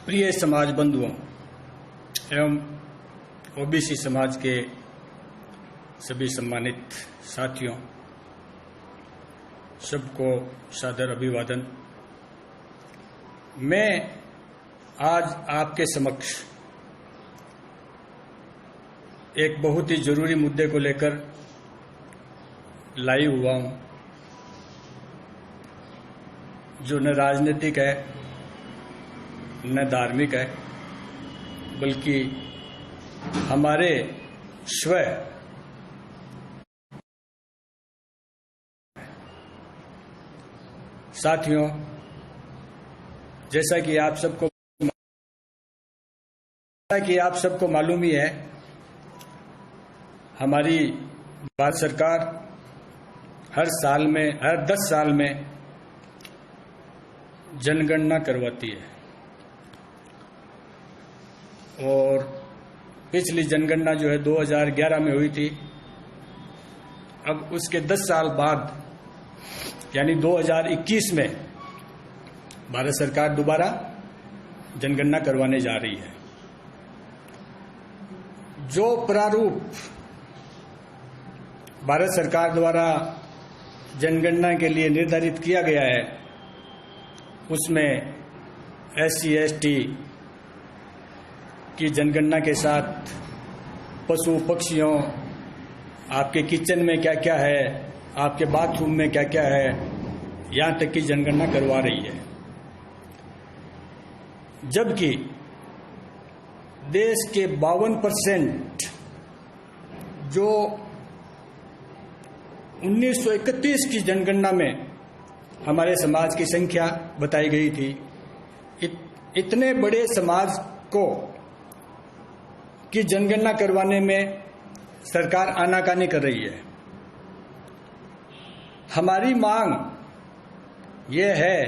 प्रिय समाज बंधुओं एवं ओबीसी समाज के सभी सम्मानित साथियों, सबको सादर अभिवादन। मैं आज आपके समक्ष एक बहुत ही जरूरी मुद्दे को लेकर लाइव हुआ हूं, जो न राजनीतिक है न धार्मिक है, बल्कि हमारे स्वयं साथियों, जैसा कि आप सबको मालूम ही है, हमारी भारत सरकार हर 10 साल में जनगणना करवाती है और पिछली जनगणना जो है 2011 में हुई थी। अब उसके 10 साल बाद यानी 2021 में भारत सरकार दोबारा जनगणना करवाने जा रही है। जो प्रारूप भारत सरकार द्वारा जनगणना के लिए निर्धारित किया गया है, उसमें SC ST की जनगणना के साथ पशु पक्षियों, आपके किचन में क्या क्या है, आपके बाथरूम में क्या क्या है, यहां तक की जनगणना करवा रही है। जबकि देश के 52% जो 1931 की जनगणना में हमारे समाज की संख्या बताई गई थी, इतने बड़े समाज को की जनगणना करवाने में सरकार आनाकानी कर रही है। हमारी मांग यह है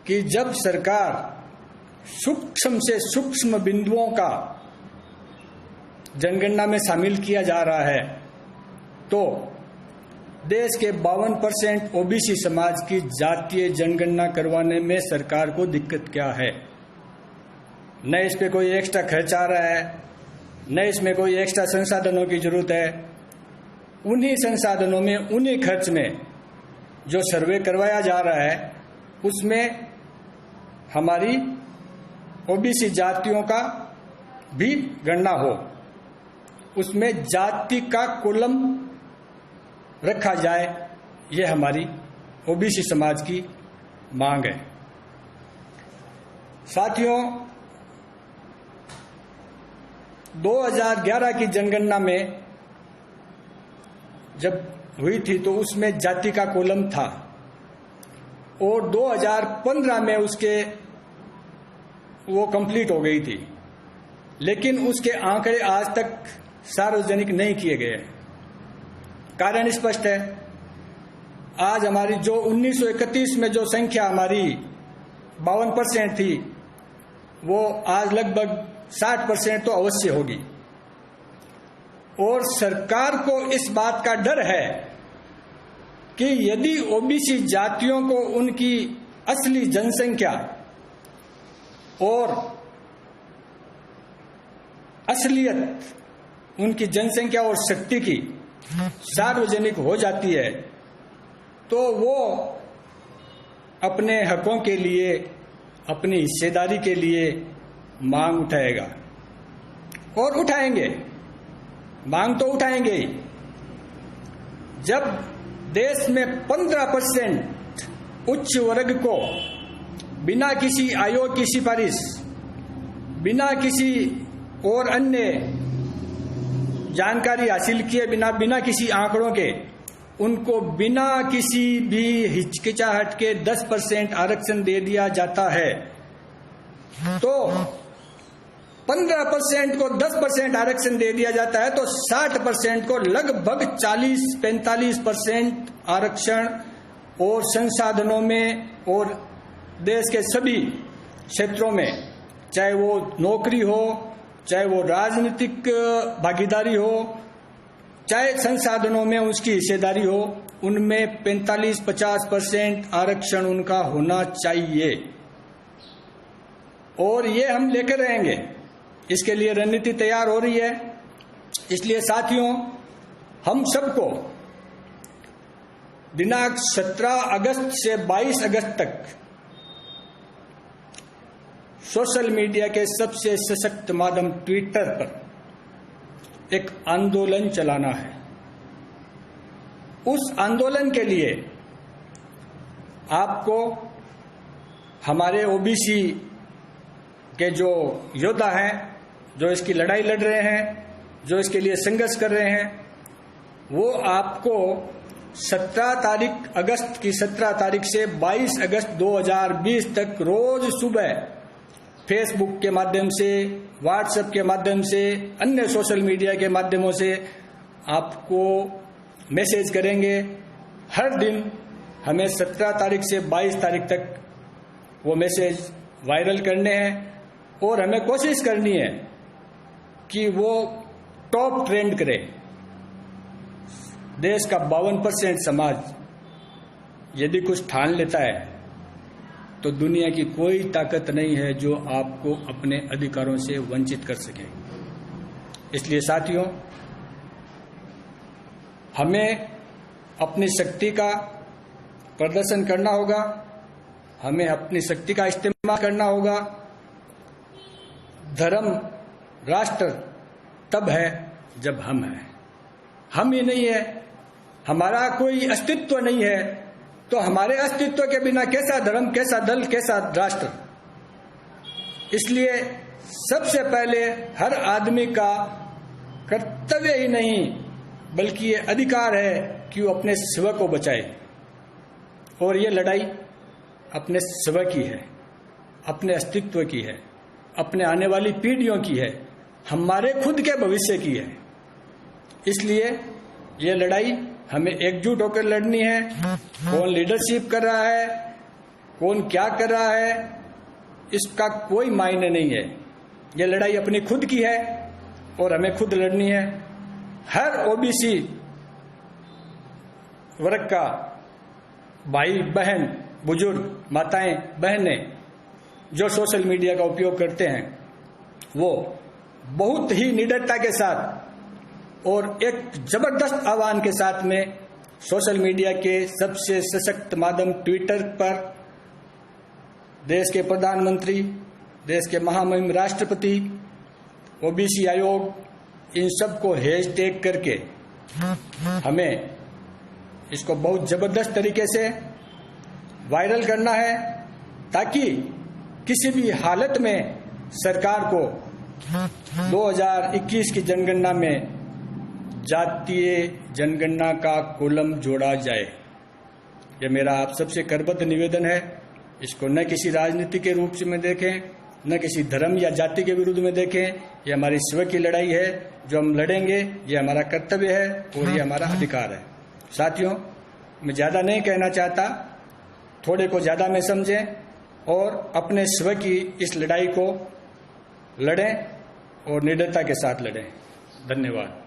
कि जब सरकार सूक्ष्म से सूक्ष्म बिंदुओं का जनगणना में शामिल किया जा रहा है, तो देश के 52% ओबीसी समाज की जातीय जनगणना करवाने में सरकार को दिक्कत क्या है। न इस पे कोई एक्स्ट्रा खर्च आ रहा है, न इसमें कोई एक्स्ट्रा संसाधनों की जरूरत है। उन्हीं संसाधनों में, उन्हीं खर्च में जो सर्वे करवाया जा रहा है, उसमें हमारी ओबीसी जातियों का भी गणना हो, उसमें जाति का कॉलम रखा जाए, यह हमारी ओबीसी समाज की मांग है। साथियों, 2011 की जनगणना में जब हुई थी तो उसमें जाति का कॉलम था और 2015 में वो कंप्लीट हो गई थी, लेकिन उसके आंकड़े आज तक सार्वजनिक नहीं किए गए। कारण स्पष्ट है। आज हमारी जो 1931 में जो संख्या हमारी 52% थी, वो आज लगभग 60% तो अवश्य होगी। और सरकार को इस बात का डर है कि यदि ओबीसी जातियों को उनकी असली जनसंख्या और असलियत, उनकी जनसंख्या और शक्ति की सार्वजनिक हो जाती है, तो वो अपने हकों के लिए, अपनी हिस्सेदारी के लिए मांग उठाएगा और उठाएंगे। मांग तो उठाएंगे ही। जब देश में 15% उच्च वर्ग को बिना किसी आयोग की सिफारिश, बिना किसी और अन्य जानकारी हासिल किए बिना किसी आंकड़ों के, उनको बिना किसी भी हिचकिचाहट के 10% आरक्षण दे दिया जाता है, तो 15% को 10% आरक्षण दे दिया जाता है, तो 60% को लगभग 40-45% आरक्षण और संसाधनों में और देश के सभी क्षेत्रों में, चाहे वो नौकरी हो, चाहे वो राजनीतिक भागीदारी हो, चाहे संसाधनों में उसकी हिस्सेदारी हो, उनमें 45-50% आरक्षण उनका होना चाहिए। और ये हम लेकर रहेंगे। इसके लिए रणनीति तैयार हो रही है। इसलिए साथियों, हम सबको दिनांक 17 अगस्त से 22 अगस्त तक सोशल मीडिया के सबसे सशक्त माध्यम ट्विटर पर एक आंदोलन चलाना है। उस आंदोलन के लिए आपको हमारे ओबीसी के जो योद्धा हैं, जो इसकी लड़ाई लड़ रहे हैं, जो इसके लिए संघर्ष कर रहे हैं, वो आपको 17 अगस्त की 17 तारीख से 22 अगस्त 2020 तक रोज सुबह फेसबुक के माध्यम से, व्हाट्सएप के माध्यम से, अन्य सोशल मीडिया के माध्यमों से आपको मैसेज करेंगे। हर दिन हमें 17 तारीख से 22 तारीख तक वो मैसेज वायरल करने हैं और हमें कोशिश करनी है कि वो टॉप ट्रेंड करे। देश का 52% समाज यदि कुछ ठान लेता है तो दुनिया की कोई ताकत नहीं है जो आपको अपने अधिकारों से वंचित कर सके। इसलिए साथियों, हमें अपनी शक्ति का प्रदर्शन करना होगा, हमें अपनी शक्ति का इस्तेमाल करना होगा। धर्म, राष्ट्र तब है जब हम हैं। हम ही नहीं है, हमारा कोई अस्तित्व नहीं है, तो हमारे अस्तित्व के बिना कैसा धर्म, कैसा दल, कैसा राष्ट्र। इसलिए सबसे पहले हर आदमी का कर्तव्य ही नहीं बल्कि ये अधिकार है कि वो अपने स्व को बचाए। और ये लड़ाई अपने स्व की है, अपने अस्तित्व की है, अपने आने वाली पीढ़ियों की है, हमारे खुद के भविष्य की है। इसलिए ये लड़ाई हमें एकजुट होकर लड़नी है। कौन लीडरशिप कर रहा है, कौन क्या कर रहा है, इसका कोई मायने नहीं है। ये लड़ाई अपनी खुद की है और हमें खुद लड़नी है। हर ओबीसी वर्ग का भाई बहन, बुजुर्ग, माताएं, बहनें जो सोशल मीडिया का उपयोग करते हैं, वो बहुत ही निडरता के साथ और एक जबरदस्त आह्वान के साथ में सोशल मीडिया के सबसे सशक्त माध्यम ट्विटर पर देश के प्रधानमंत्री, देश के महामहिम राष्ट्रपति, ओबीसी आयोग, इन सबको हैशटैग करके हमें इसको बहुत जबरदस्त तरीके से वायरल करना है, ताकि किसी भी हालत में सरकार को 2021 की जनगणना में जातीय जनगणना का कॉलम जोड़ा जाए। यह मेरा आप सबसे करबद्ध निवेदन है। इसको न किसी राजनीति के रूप में देखें, न किसी धर्म या जाति के विरुद्ध में देखें। यह हमारी स्व की लड़ाई है जो हम लड़ेंगे। यह हमारा कर्तव्य है और यह हमारा अधिकार है। साथियों, मैं ज्यादा नहीं कहना चाहता, थोड़े को ज्यादा में समझें और अपने स्व की इस लड़ाई को लड़ें और निडरता के साथ लड़ें। धन्यवाद।